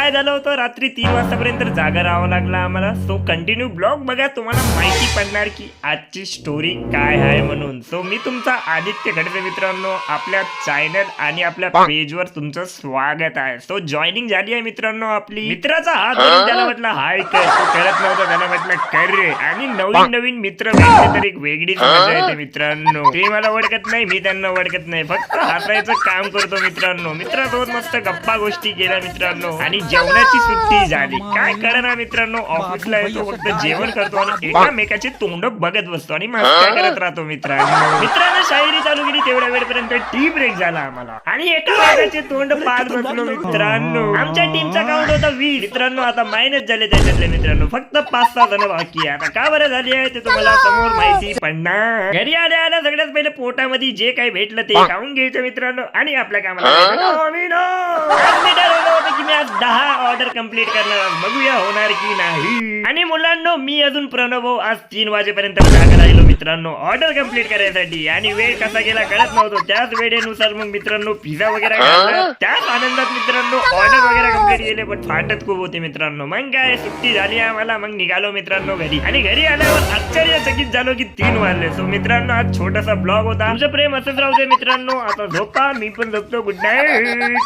काय झालं होतं, रात्री 3 वाजतापर्यंत जागा राहावं लागलं आम्हाला. सो कंटिन्यू ब्लॉग बघा, तुम्हाला माहिती पडणार की आजची स्टोरी काय आहे म्हणून. सो मी तुमचा आदित्य खडसे मित्रांनो, आपल्या चॅनल आणि आपल्या पेजवर तुमचं स्वागत आहे. सो जॉईनिंग झाली आहे मित्रांनो आपली. मित्राचा हात धरून त्याला म्हटलं हाय कर, तो करत नव्हता, त्याला म्हटलं कर रे. आणि नवीन नवीन मित्र भेटले तर एक वेगळीच मजा येते मित्रांनो. ते मला ओळखत नाही, मी त्यांना ओळखत नाही, फक्त हसायचं काम करतो मित्रांनो. मित्रासोबत मस्त गप्पा गोष्टी केल्या मित्रांनो. आणि जेवणाची सुट्टी झाली, काय करणार मित्रांनो, ऑफिसला येतो फक्त जेवण करतो आणि एकामेकाचे तोंड बघत बसतो आणि मस्त करत राहतो मित्रांनो. शायरी चालू केली, तेवढ्या वेळपर्यंत टी ब्रेक झाला आम्हाला आणि एकामेकाचे तोंड पाच बसलो मित्रांनो. आमच्या टीमचा काउंट होता 20 मित्रांनो. आता मायनस झाले त्याच्यातले मित्रांनो, फक्त 5-6 जण बाकी आहे. आता का बरं झाली आहे ते तुम्हाला समोर माहिती पडणार. घरी आल्या सगळ्यात पहिले पोटामध्ये जे काही भेटलं ते खाऊन घ्यायचं मित्रांनो आणि आपल्या कामाला मी ठरवलं होतं की मी आज 10 ऑर्डर कंप्लीट करणार, बघूया होणार की नाही. आणि मुलांनो, मी अजून प्रणव भाऊ आज 3 वाजेपर्यंत जागा राहिलो मित्रांनो ऑर्डर कंप्लीट करायसाठी. आणि वेळ कसा गेला कळत नव्हतं. त्याच वेळेनुसार मग मित्रांनो पिझ्झा वगैरे खाल्ला, त्याच आनंदात मित्रांनो ऑर्डर वगैरे कंप्लीट केले, पण फाटत खूप होते मित्रांनो. मग काय सुट्टी झाली आम्हाला, मग निघालो मित्रांनो घरी. आणि घरी आल्यावर आश्चर्यचकित झालो की 3 वाजले. सो मित्रांनो आज छोटासा ब्लॉग होता. तुमचं प्रेम असंच राहू दे मित्रांनो. आता झोपा, मी पण झोपतो. Good night.